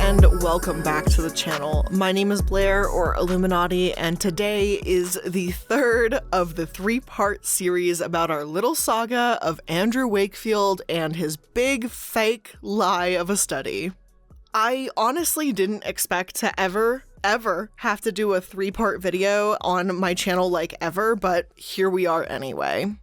and welcome back to the channel. My name is Blair, or Illuminaughtii, and today is the third of the three-part series about our little saga of Andrew Wakefield and his big fake lie of a study. I honestly didn't expect to ever have to do a three-part video on my channel like ever, but here we are anyway.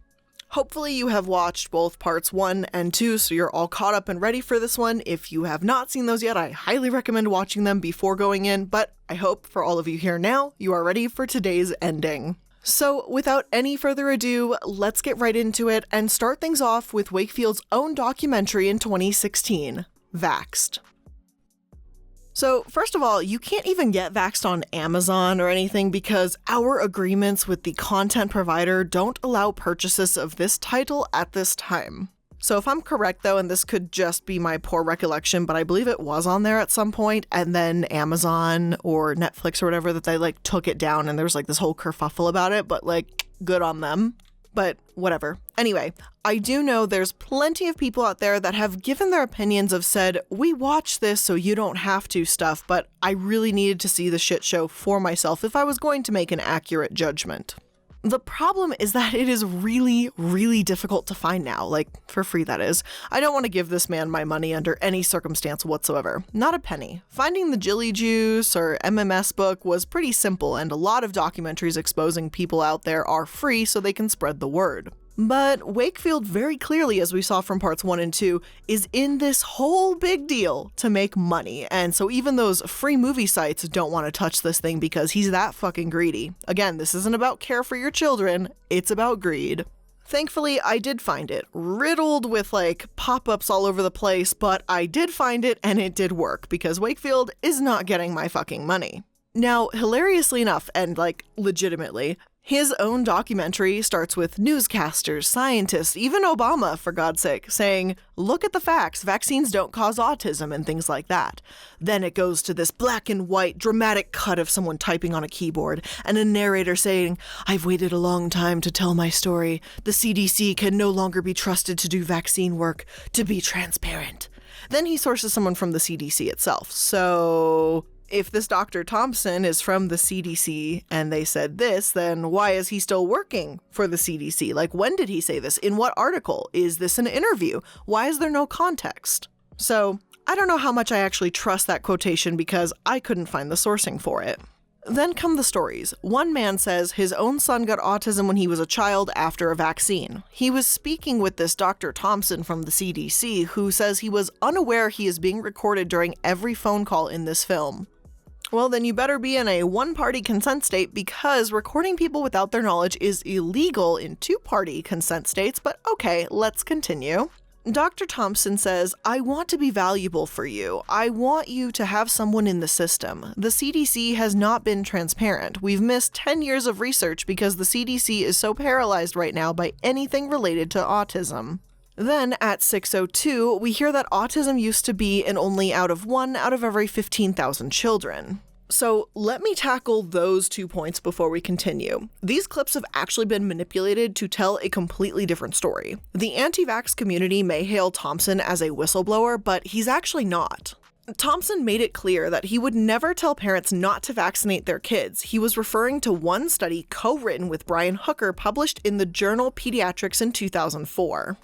Hopefully you have watched both parts 1 and 2, so you're all caught up and ready for this one. If you have not seen those yet, I highly recommend watching them before going in, but I hope for all of you here now, you are ready for today's ending. So without any further ado, let's get right into it and start things off with Wakefield's own documentary in 2016, Vaxxed. So first of all, you can't even get Vaxxed on Amazon or anything because our agreements with the content provider don't allow purchases of this title at this time. So if I'm correct though, and this could just be my poor recollection, but I believe it was on there at some point, and then Amazon or Netflix or whatever, that they like took it down and there was like this whole kerfuffle about it, but like good on them. But whatever. Anyway, I do know there's plenty of people out there that have given their opinions of said, we watch this so you don't have to stuff, but I really needed to see the shit show for myself if I was going to make an accurate judgment. The problem is that it is really, really difficult to find now, like for free that is. I don't want to give this man my money under any circumstance whatsoever, not a penny. Finding the Jilly Juice or MMS book was pretty simple, and a lot of documentaries exposing people out there are free so they can spread the word. But Wakefield very clearly, as we saw from parts 1 and 2, is in this whole big deal to make money, and so even those free movie sites don't want to touch this thing because he's that fucking greedy. Again, this isn't about care for your children, it's about greed. Thankfully, I did find it, riddled with like pop-ups all over the place, but I did find it and it did work because Wakefield is not getting my fucking money. Now, hilariously enough, and like legitimately, his own documentary starts with newscasters, scientists, even Obama, for God's sake, saying, look at the facts, vaccines don't cause autism and things like that. Then it goes to this black and white dramatic cut of someone typing on a keyboard and a narrator saying, I've waited a long time to tell my story. The CDC can no longer be trusted to do vaccine work, to be transparent. Then he sources someone from the CDC itself. So if this Dr. Thompson is from the CDC and they said this, then why is he still working for the CDC? Like, when did he say this? In what article? Is this an interview? Why is there no context? So I don't know how much I actually trust that quotation because I couldn't find the sourcing for it. Then come the stories. One man says his own son got autism when he was a child after a vaccine. He was speaking with this Dr. Thompson from the CDC, who says he was unaware he is being recorded during every phone call in this film. Well, then you better be in a one-party consent state because recording people without their knowledge is illegal in two-party consent states, but okay, let's continue. Dr. Thompson says, I want to be valuable for you. I want you to have someone in the system. The CDC has not been transparent. We've missed 10 years of research because the CDC is so paralyzed right now by anything related to autism. Then at 6:02, we hear that autism used to be in only one out of every 15,000 children. So let me tackle those 2 points before we continue. These clips have actually been manipulated to tell a completely different story. The anti-vax community may hail Thompson as a whistleblower, but he's actually not. Thompson made it clear that he would never tell parents not to vaccinate their kids. He was referring to one study co-written with Brian Hooker published in the journal Pediatrician in 2004.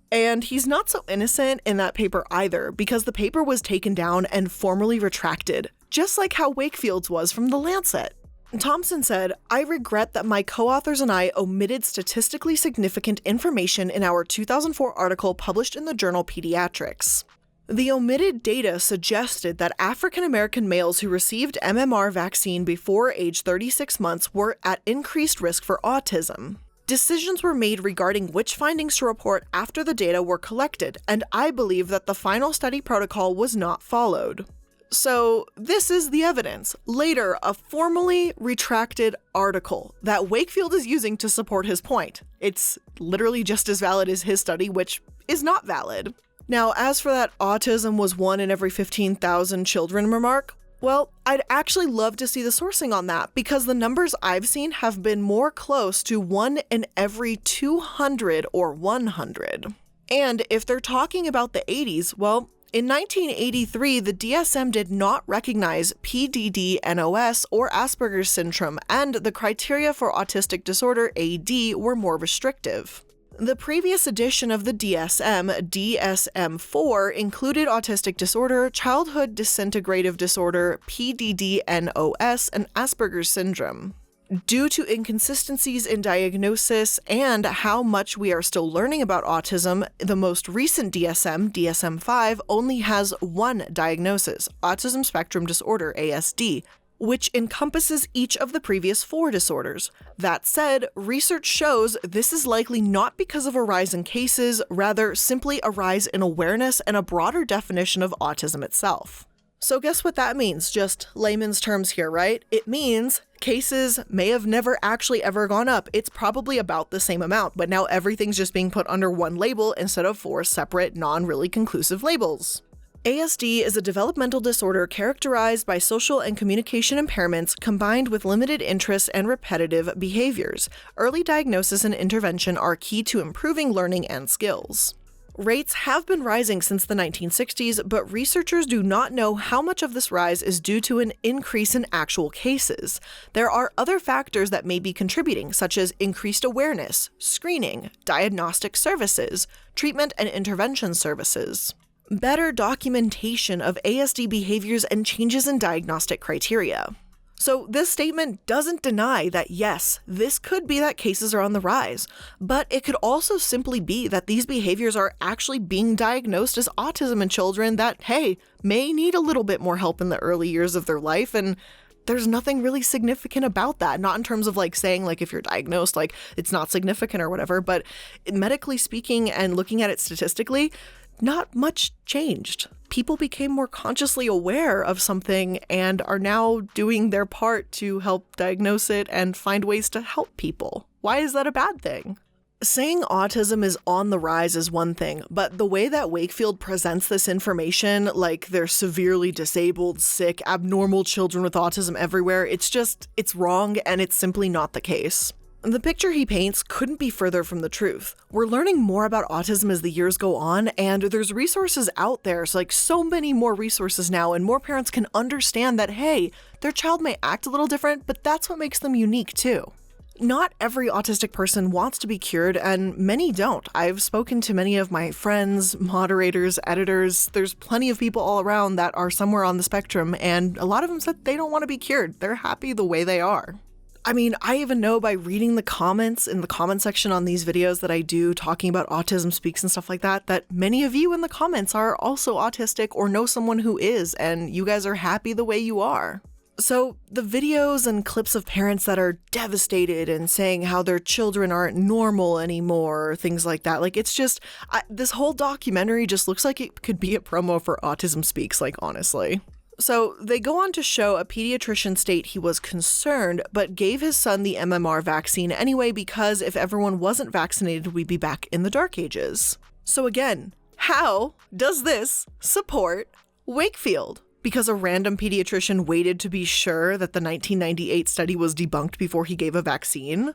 And he's not so innocent in that paper either, because the paper was taken down and formally retracted, just like how Wakefield's was from The Lancet. Thompson said, I regret that my co-authors and I omitted statistically significant information in our 2004 article published in the journal Pediatrics. The omitted data suggested that African American males who received MMR vaccine before age 36 months were at increased risk for autism. Decisions were made regarding which findings to report after the data were collected, and I believe that the final study protocol was not followed. So this is the evidence. Later, a formally retracted article that Wakefield is using to support his point. It's literally just as valid as his study, which is not valid. Now, as for that autism was 1 in every 15,000 children remark, well, I'd actually love to see the sourcing on that because the numbers I've seen have been more close to 1 in every 200 or 100. And if they're talking about the 80s, well, In 1983, the DSM did not recognize PDD-NOS or Asperger's syndrome, and the criteria for autistic disorder AD were more restrictive. The previous edition of the DSM, DSM-4, included autistic disorder, childhood disintegrative disorder, PDD-NOS, and Asperger's syndrome. Due to inconsistencies in diagnosis and how much we are still learning about autism, the most recent DSM, DSM-5, only has one diagnosis, autism spectrum disorder, ASD, which encompasses each of the previous 4 disorders. That said, research shows this is likely not because of a rise in cases, rather simply a rise in awareness and a broader definition of autism itself. So guess what that means? Just layman's terms here, right? It means cases may have never actually ever gone up. It's probably about the same amount, but now everything's just being put under one label instead of 4 separate, non-really conclusive labels. ASD is a developmental disorder characterized by social and communication impairments combined with limited interest and repetitive behaviors. Early diagnosis and intervention are key to improving learning and skills. Rates have been rising since the 1960s, but researchers do not know how much of this rise is due to an increase in actual cases. There are other factors that may be contributing, such as increased awareness, screening, diagnostic services, treatment and intervention services, better documentation of ASD behaviors, and changes in diagnostic criteria. So this statement doesn't deny that yes, this could be that cases are on the rise, but it could also simply be that these behaviors are actually being diagnosed as autism in children that, hey, may need a little bit more help in the early years of their life, and there's nothing really significant about that. Not in terms of saying if you're diagnosed, it's not significant or whatever, but medically speaking and looking at it statistically, not much changed. People became more consciously aware of something and are now doing their part to help diagnose it and find ways to help people. Why is that a bad thing? Saying autism is on the rise is one thing, but the way that Wakefield presents this information, like they're severely disabled, sick, abnormal children with autism everywhere, it's wrong and it's simply not the case. The picture he paints couldn't be further from the truth. We're learning more about autism as the years go on, and there's resources out there, so many more resources now, and more parents can understand that, hey, their child may act a little different, but that's what makes them unique too. Not every autistic person wants to be cured, and many don't. I've spoken to many of my friends, moderators, editors. There's plenty of people all around that are somewhere on the spectrum, and a lot of them said they don't want to be cured. They're happy the way they are. I mean, I even know by reading the comments in the comment section on these videos that I do talking about Autism Speaks and stuff like that, that many of you in the comments are also autistic or know someone who is, and you guys are happy the way you are. So the videos and clips of parents that are devastated and saying how their children aren't normal anymore, or things like that, it's just, this whole documentary just looks like it could be a promo for Autism Speaks, honestly. So they go on to show a pediatrician state he was concerned, but gave his son the MMR vaccine anyway because if everyone wasn't vaccinated, we'd be back in the dark ages. So again, how does this support Wakefield? Because a random pediatrician waited to be sure that the 1998 study was debunked before he gave a vaccine?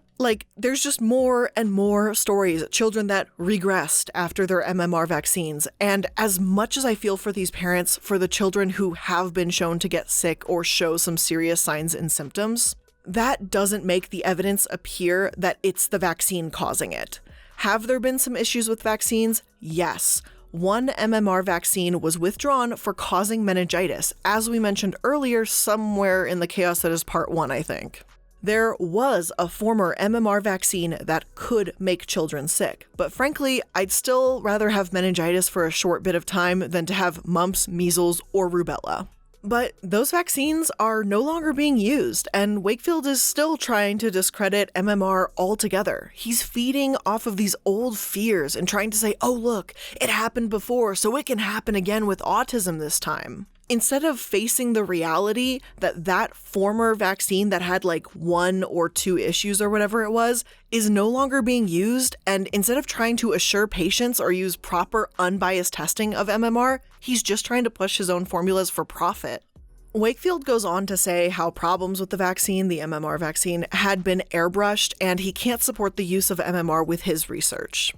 There's just more and more stories, children that regressed after their MMR vaccines. And as much as I feel for these parents, for the children who have been shown to get sick or show some serious signs and symptoms, that doesn't make the evidence appear that it's the vaccine causing it. Have there been some issues with vaccines? Yes. One MMR vaccine was withdrawn for causing meningitis, as we mentioned earlier, somewhere in the chaos that is part 1, I think. There was a former MMR vaccine that could make children sick, but frankly, I'd still rather have meningitis for a short bit of time than to have mumps, measles, or rubella. But those vaccines are no longer being used, and Wakefield is still trying to discredit MMR altogether. He's feeding off of these old fears and trying to say, oh look, it happened before, so it can happen again with autism this time. Instead of facing the reality that that former vaccine that had 1 or 2 issues or whatever it was is no longer being used, and instead of trying to assure patients or use proper unbiased testing of MMR, he's just trying to push his own formulas for profit. Wakefield goes on to say how problems with the vaccine, the MMR vaccine, had been airbrushed, and he can't support the use of MMR with his research.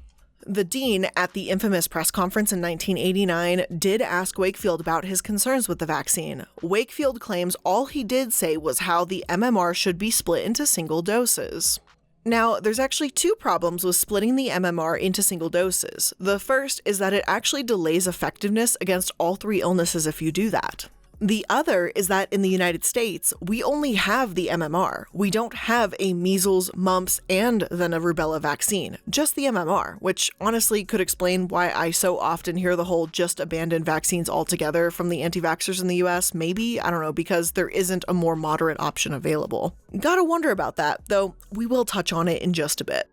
The dean at the infamous press conference in 1989 did ask Wakefield about his concerns with the vaccine. Wakefield claims all he did say was how the MMR should be split into single doses. Now, there's actually two problems with splitting the MMR into single doses. The first is that it actually delays effectiveness against all three illnesses if you do that. The other is that in the United States, we only have the MMR. We don't have a measles, mumps, and then a rubella vaccine, just the MMR, which honestly could explain why I so often hear the whole just abandon vaccines altogether from the anti-vaxxers in the US. Maybe, I don't know, because there isn't a more moderate option available. Gotta wonder about that, though we will touch on it in just a bit.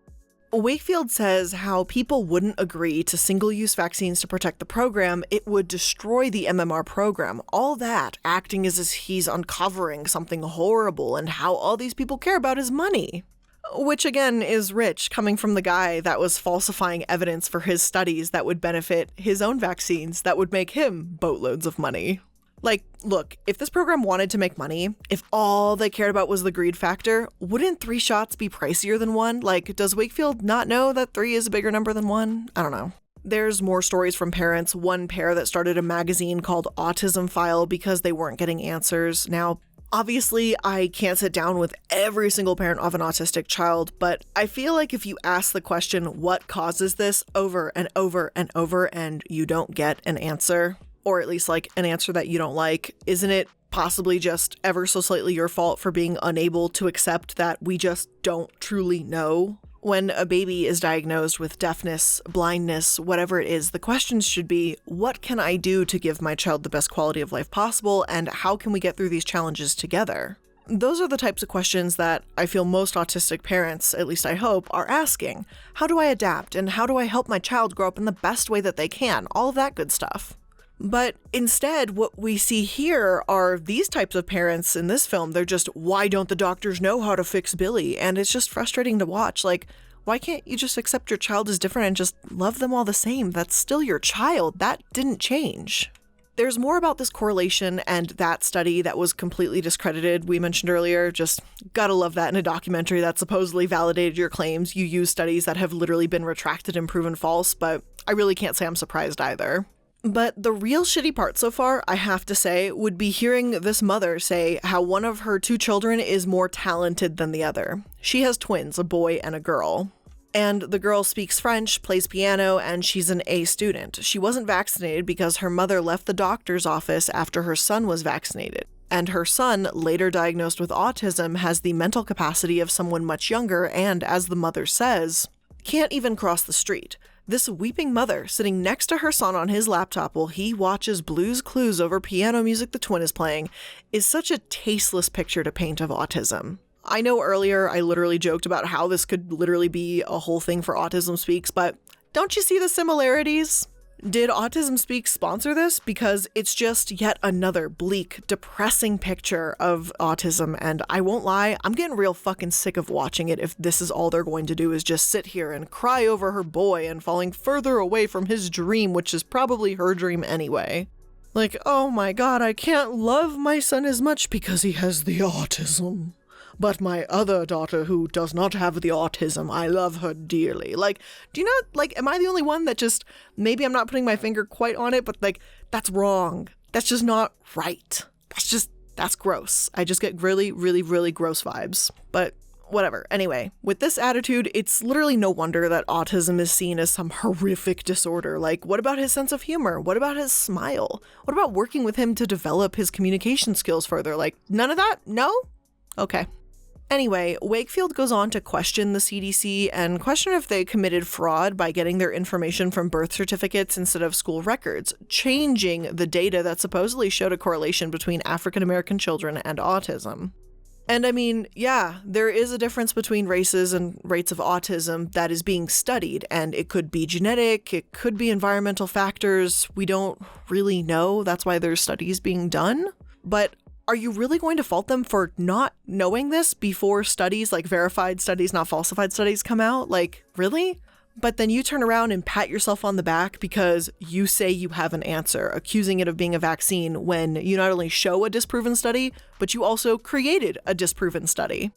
Wakefield says how people wouldn't agree to single-use vaccines to protect the program. It would destroy the MMR program. All that acting as if he's uncovering something horrible, and how all these people care about is money. Which again is rich, coming from the guy that was falsifying evidence for his studies that would benefit his own vaccines that would make him boatloads of money. Like, look, if this program wanted to make money, if all they cared about was the greed factor, wouldn't 3 shots be pricier than 1? Like, does Wakefield not know that 3 is a bigger number than 1? I don't know. There's more stories from parents, one pair that started a magazine called Autism File because they weren't getting answers. Now, obviously, I can't sit down with every single parent of an autistic child, but I feel like if you ask the question, what causes this, over and over and over, and you don't get an answer, or at least like an answer that you don't like, isn't it possibly just ever so slightly your fault for being unable to accept that we just don't truly know? When a baby is diagnosed with deafness, blindness, whatever it is, the questions should be, what can I do to give my child the best quality of life possible, and how can we get through these challenges together? Those are the types of questions that I feel most autistic parents, at least I hope, are asking. How do I adapt, and how do I help my child grow up in the best way that they can? All of that good stuff. But instead, what we see here are these types of parents in this film. They're just, why don't the doctors know how to fix Billy? And it's just frustrating to watch. Like, why can't you just accept your child is different and just love them all the same? That's still your child. That didn't change. There's more about this correlation and that study that was completely discredited, we mentioned earlier. Just gotta love that in a documentary that supposedly validated your claims. You use studies that have literally been retracted and proven false, but I really can't say I'm surprised either. But the real shitty part so far, I have to say, would be hearing this mother say how one of her 2 children is more talented than the other. She has twins, a boy and a girl. And the girl speaks French, plays piano, and she's an A student. She wasn't vaccinated because her mother left the doctor's office after her son was vaccinated. And her son, later diagnosed with autism, has the mental capacity of someone much younger and, as the mother says, can't even cross the street. This weeping mother sitting next to her son on his laptop while he watches Blue's Clues over piano music the twin is playing is such a tasteless picture to paint of autism. I know earlier I literally joked about how this could literally be a whole thing for Autism Speaks, but don't you see the similarities? Did Autism Speaks sponsor this? Because it's just yet another bleak, depressing picture of autism, and I won't lie, I'm getting real fucking sick of watching it if this is all they're going to do is just sit here and cry over her boy and falling further away from his dream, which is probably her dream anyway. Like, oh my god, I can't love my son as much because he has the autism. But my other daughter who does not have the autism, I love her dearly. Like, do you know, like, am I the only one that just, maybe I'm not putting my finger quite on it, but like, that's wrong. That's just not right. That's gross. I just get really, really, really gross vibes. But whatever. Anyway, with this attitude, it's literally no wonder that autism is seen as some horrific disorder. Like, what about his sense of humor? What about his smile? What about working with him to develop his communication skills further? Like, none of that? No? Okay. Anyway, Wakefield goes on to question the CDC and question if they committed fraud by getting their information from birth certificates instead of school records, changing the data that supposedly showed a correlation between African American children and autism. And I mean, yeah, there is a difference between races and rates of autism that is being studied, and it could be genetic, it could be environmental factors. We don't really know. That's why there's studies being done. But are you really going to fault them for not knowing this before studies, like verified studies, not falsified studies, come out? Like, really? But then you turn around and pat yourself on the back because you say you have an answer, accusing it of being a vaccine when you not only show a disproven study, but you also created a disproven study.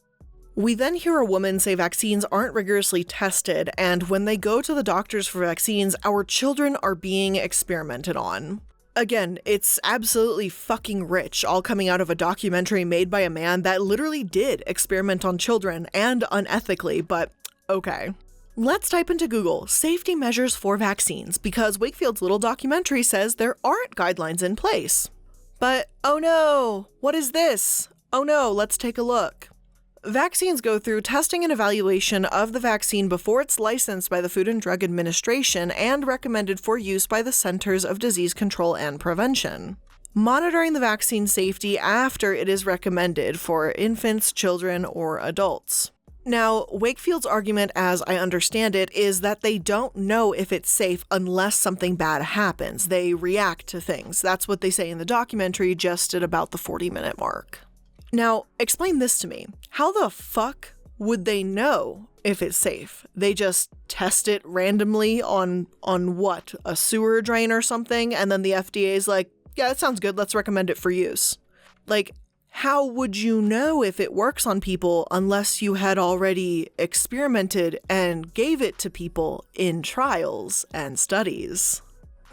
We then hear a woman say vaccines aren't rigorously tested, and when they go to the doctors for vaccines, our children are being experimented on. Again, it's absolutely fucking rich, all coming out of a documentary made by a man that literally did experiment on children, and unethically, but okay. Let's type into Google, safety measures for vaccines, because Wakefield's little documentary says there aren't guidelines in place. But, oh no, what is this? Oh no, let's take a look. Vaccines go through testing and evaluation of the vaccine before it's licensed by the Food and Drug Administration and recommended for use by the Centers of Disease Control and Prevention. Monitoring the vaccine safety after it is recommended for infants, children, or adults. Now, Wakefield's argument, as I understand it, is that they don't know if it's safe unless something bad happens. They react to things. That's what they say in the documentary, just at about the 40-minute mark. Now, explain this to me. How the fuck would they know if it's safe? They just test it randomly on what? A sewer drain or something? And then the FDA is like, yeah, that sounds good. Let's recommend it for use. Like, how would you know if it works on people unless you had already experimented and gave it to people in trials and studies?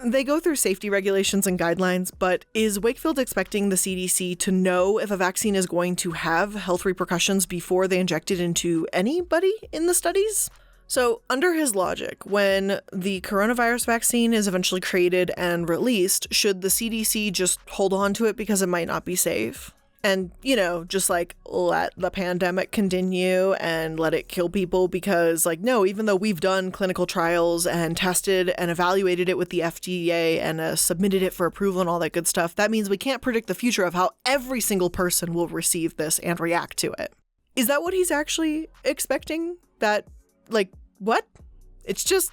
They go through safety regulations and guidelines, but is Wakefield expecting the CDC to know if a vaccine is going to have health repercussions before they inject it into anybody in the studies? So, under his logic, when the coronavirus vaccine is eventually created and released, should the CDC just hold on to it because it might not be safe? And, you know, just like let the pandemic continue and let it kill people because, like, no, even though we've done clinical trials and tested and evaluated it with the FDA and submitted it for approval and all that good stuff, that means we can't predict the future of how every single person will receive this and react to it. Is that what he's actually expecting? That, like, what? It's just,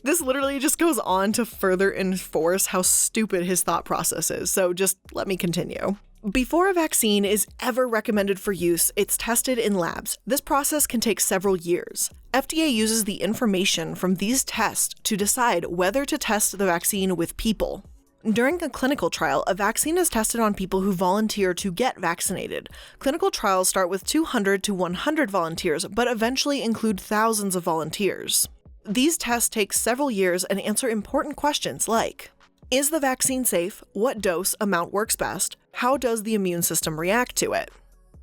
this literally just goes on to further enforce how stupid his thought process is. So just let me continue. Before a vaccine is ever recommended for use, it's tested in labs. This process can take several years. FDA uses the information from these tests to decide whether to test the vaccine with people. During a clinical trial, a vaccine is tested on people who volunteer to get vaccinated. Clinical trials start with 200 to 100 volunteers, but eventually include thousands of volunteers. These tests take several years and answer important questions like, is the vaccine safe? What dose amount works best? How does the immune system react to it?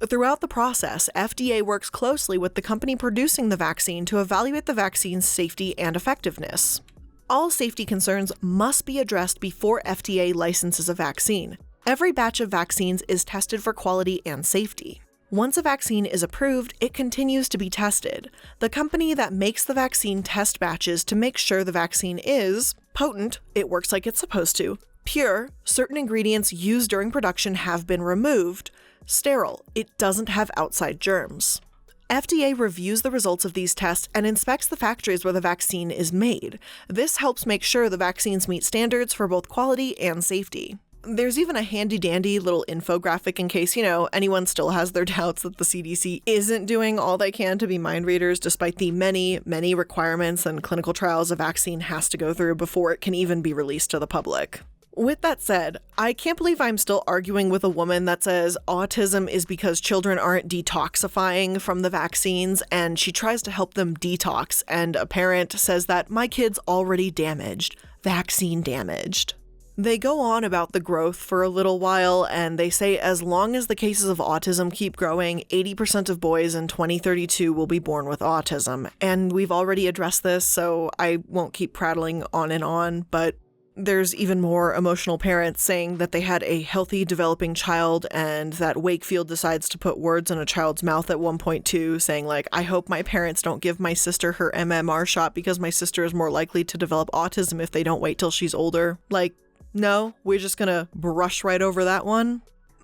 Throughout the process, FDA works closely with the company producing the vaccine to evaluate the vaccine's safety and effectiveness. All safety concerns must be addressed before FDA licenses a vaccine. Every batch of vaccines is tested for quality and safety. Once a vaccine is approved, it continues to be tested. The company that makes the vaccine tests batches to make sure the vaccine is potent, it works like it's supposed to, pure, certain ingredients used during production have been removed, sterile, it doesn't have outside germs. FDA reviews the results of these tests and inspects the factories where the vaccine is made. This helps make sure the vaccines meet standards for both quality and safety. There's even a handy-dandy little infographic in case, you know, anyone still has their doubts that the CDC isn't doing all they can to be mind readers despite the many, many requirements and clinical trials a vaccine has to go through before it can even be released to the public. With that said, I can't believe I'm still arguing with a woman that says autism is because children aren't detoxifying from the vaccines, and she tries to help them detox, and a parent says that my kid's already damaged, vaccine damaged. They go on about the growth for a little while, and they say as long as the cases of autism keep growing, 80% of boys in 2032 will be born with autism. And we've already addressed this, so I won't keep prattling on, but there's even more emotional parents saying that they had a healthy developing child and that Wakefield decides to put words in a child's mouth at one point too, saying like, I hope my parents don't give my sister her MMR shot because my sister is more likely to develop autism if they don't wait till she's older. Like, no, we're just gonna brush right over that one.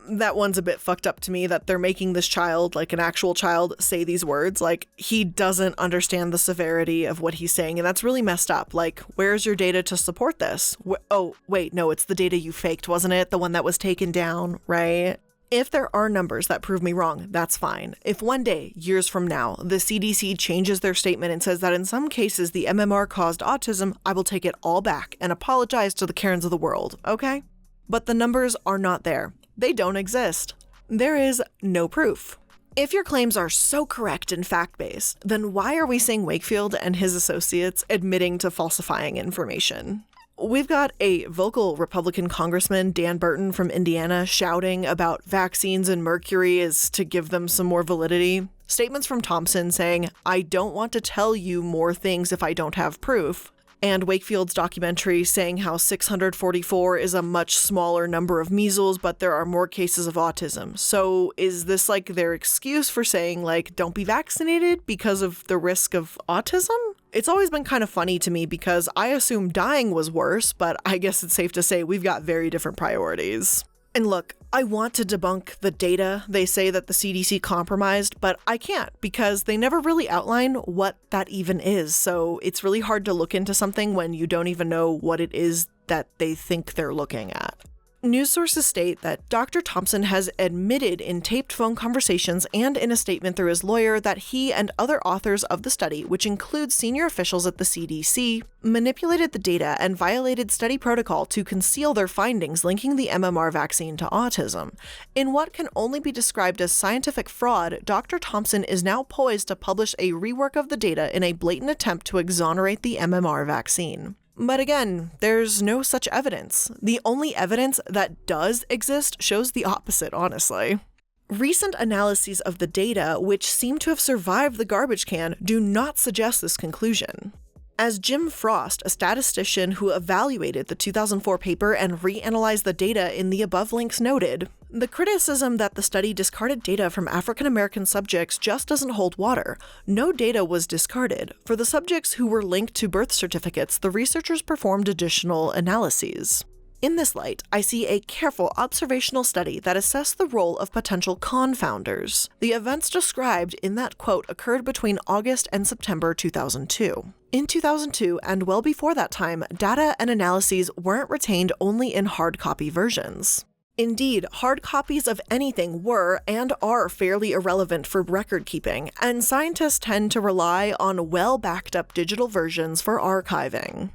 That one's a bit fucked up to me that they're making this child, like an actual child, say these words. Like, he doesn't understand the severity of what he's saying, and that's really messed up. Like, where's your data to support this? Oh, wait, no, it's the data you faked, wasn't it? The one that was taken down, right? If there are numbers that prove me wrong, that's fine. If one day, years from now, the CDC changes their statement and says that in some cases the MMR caused autism, I will take it all back and apologize to the Karens of the world, okay? But the numbers are not there. They don't exist. There is no proof. If your claims are so correct and fact-based, then why are we seeing Wakefield and his associates admitting to falsifying information? We've got a vocal Republican Congressman, Dan Burton from Indiana, shouting about vaccines and mercury is to give them some more validity. Statements from Thompson saying, "I don't want to tell you more things if I don't have proof." And Wakefield's documentary saying how 644 is a much smaller number of measles, but there are more cases of autism. So is this like their excuse for saying, like, don't be vaccinated because of the risk of autism? It's always been kind of funny to me because I assume dying was worse, but I guess it's safe to say we've got very different priorities. And look, I want to debunk the data they say that the CDC compromised, but I can't because they never really outline what that even is. So it's really hard to look into something when you don't even know what it is that they think they're looking at. News sources state that Dr. Thompson has admitted in taped phone conversations and in a statement through his lawyer that he and other authors of the study, which includes senior officials at the CDC, manipulated the data and violated study protocol to conceal their findings linking the MMR vaccine to autism. In what can only be described as scientific fraud, Dr. Thompson is now poised to publish a rework of the data in a blatant attempt to exonerate the MMR vaccine. But again, there's no such evidence. The only evidence that does exist shows the opposite, honestly. Recent analyses of the data, which seem to have survived the garbage can, do not suggest this conclusion. As Jim Frost, a statistician who evaluated the 2004 paper and reanalyzed the data in the above links noted, the criticism that the study discarded data from African American subjects just doesn't hold water. No data was discarded. For the subjects who were linked to birth certificates, the researchers performed additional analyses. In this light, I see a careful observational study that assessed the role of potential confounders. The events described in that quote occurred between August and September 2002. In 2002, and well before that time, data and analyses weren't retained only in hard copy versions. Indeed, hard copies of anything were and are fairly irrelevant for record keeping, and scientists tend to rely on well-backed-up digital versions for archiving.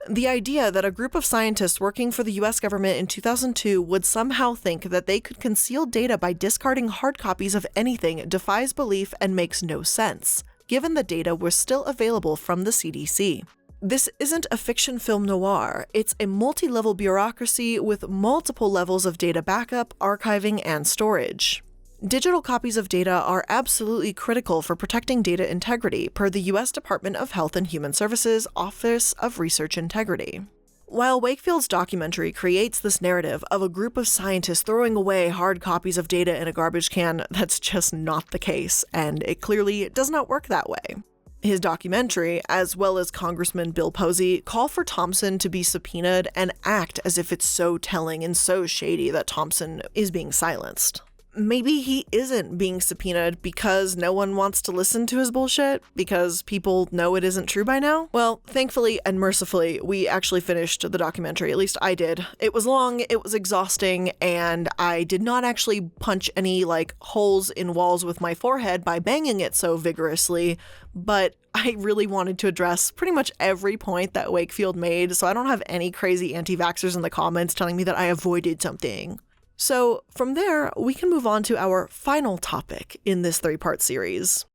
The idea that a group of scientists working for the US government in 2002 would somehow think that they could conceal data by discarding hard copies of anything defies belief and makes no sense, given the data was still available from the CDC. This isn't a fiction film noir, it's a multi-level bureaucracy with multiple levels of data backup, archiving, and storage. Digital copies of data are absolutely critical for protecting data integrity, per the US Department of Health and Human Services Office of Research Integrity. While Wakefield's documentary creates this narrative of a group of scientists throwing away hard copies of data in a garbage can, that's just not the case, and it clearly does not work that way. His documentary, as well as Congressman Bill Posey, call for Thompson to be subpoenaed and act as if it's so telling and so shady that Thompson is being silenced. Maybe he isn't being subpoenaed because no one wants to listen to his bullshit, because people know it isn't true by now? Well, thankfully and mercifully, we actually finished the documentary, at least I did. It was long, it was exhausting, and I did not actually punch any, holes in walls with my forehead by banging it so vigorously, but I really wanted to address pretty much every point that Wakefield made, so I don't have any crazy anti-vaxxers in the comments telling me that I avoided something. So from there, we can move on to our final topic in this 3-part series.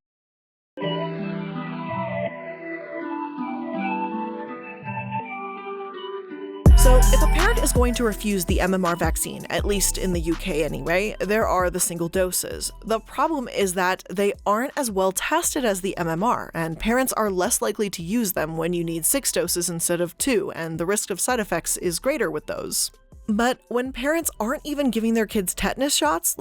So if a parent is going to refuse the MMR vaccine, at least in the UK anyway, there are the single doses. The problem is that they aren't as well tested as the MMR, and parents are less likely to use them when you need 6 doses instead of 2, and the risk of side effects is greater with those. But when parents aren't even giving their kids tetanus shots,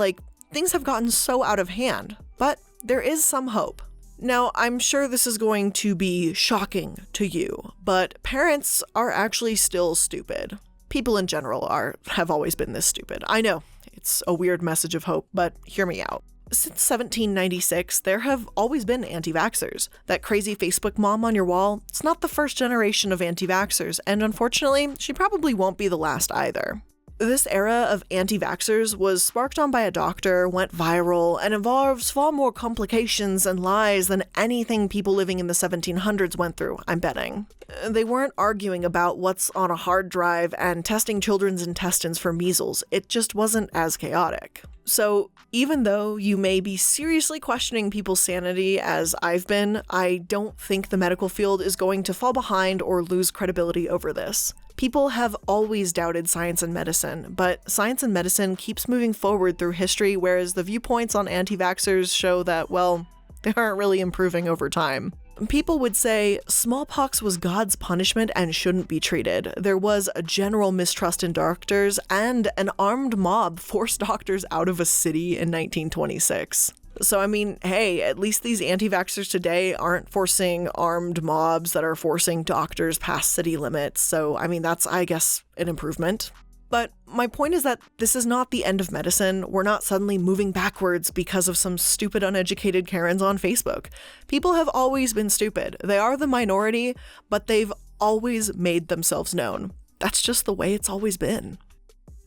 things have gotten so out of hand. But there is some hope. Now, I'm sure this is going to be shocking to you, but parents are actually still stupid. People in general have always been this stupid. I know, it's a weird message of hope, but hear me out. Since 1796, there have always been anti-vaxxers. That crazy Facebook mom on your wall, it's not the first generation of anti-vaxxers, and unfortunately, she probably won't be the last either. This era of anti-vaxxers was sparked on by a doctor, went viral, and involves far more complications and lies than anything people living in the 1700s went through, I'm betting. They weren't arguing about what's on a hard drive and testing children's intestines for measles. It just wasn't as chaotic. So even though you may be seriously questioning people's sanity, as I've been, I don't think the medical field is going to fall behind or lose credibility over this. People have always doubted science and medicine, but science and medicine keeps moving forward through history, whereas the viewpoints on anti-vaxxers show that, well, they aren't really improving over time. People would say smallpox was God's punishment and shouldn't be treated. There was a general mistrust in doctors, and an armed mob forced doctors out of a city in 1926. So I mean, hey, at least these anti-vaxxers today aren't forcing armed mobs that are forcing doctors past city limits. So I mean, that's, I guess, an improvement. But my point is that this is not the end of medicine. We're not suddenly moving backwards because of some stupid, uneducated Karens on Facebook. People have always been stupid. They are the minority, but they've always made themselves known. That's just the way it's always been.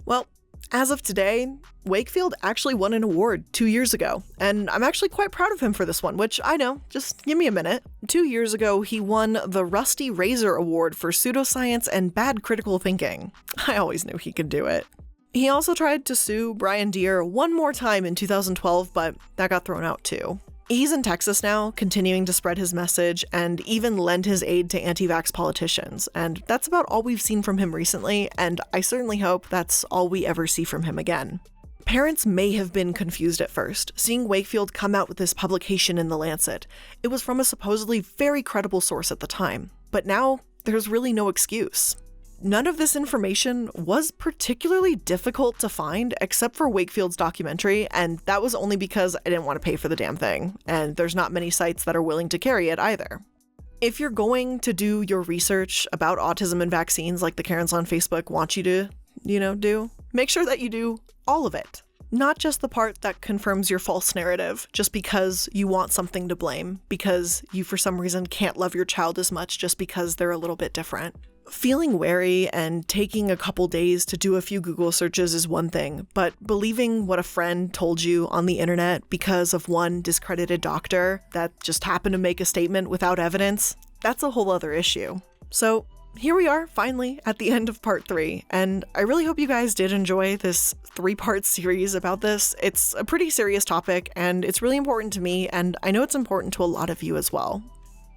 Well, as of today, Wakefield actually won an award 2 years ago, and I'm actually quite proud of him for this one, which I know, just give me a minute. 2 years ago, he won the Rusty Razor Award for pseudoscience and bad critical thinking. I always knew he could do it. He also tried to sue Brian Deere one more time in 2012, but that got thrown out too. He's in Texas now, continuing to spread his message and even lend his aid to anti-vax politicians. And that's about all we've seen from him recently, and I certainly hope that's all we ever see from him again. Parents may have been confused at first, seeing Wakefield come out with this publication in The Lancet. It was from a supposedly very credible source at the time, but now there's really no excuse. None of this information was particularly difficult to find except for Wakefield's documentary, and that was only because I didn't want to pay for the damn thing, and there's not many sites that are willing to carry it either. If you're going to do your research about autism and vaccines like the Karens on Facebook want you to, do, make sure that you do all of it. Not just the part that confirms your false narrative, just because you want something to blame, because you for some reason can't love your child as much just because they're a little bit different. Feeling wary and taking a couple days to do a few Google searches is one thing, but believing what a friend told you on the internet because of one discredited doctor that just happened to make a statement without evidence, that's a whole other issue. So here we are, finally, at the end of part 3, and I really hope you guys did enjoy this 3-part series about this. It's a pretty serious topic, and it's really important to me, and I know it's important to a lot of you as well.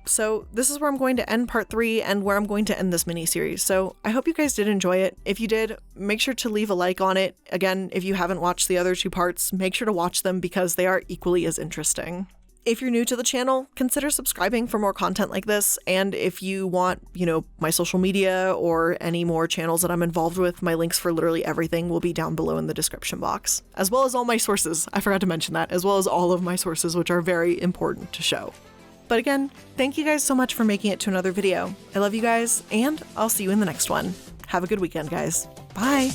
So this is where I'm going to end part 3 and where I'm going to end this mini-series. So I hope you guys did enjoy it. If you did, make sure to leave a like on it. Again, if you haven't watched the other 2 parts, make sure to watch them because they are equally as interesting. If you're new to the channel, consider subscribing for more content like this. And if you want, my social media or any more channels that I'm involved with, my links for literally everything will be down below in the description box, as well as all my sources. I forgot to mention that, as well as all of my sources, which are very important to show. But again, thank you guys so much for making it to another video. I love you guys, and I'll see you in the next one. Have a good weekend, guys. Bye!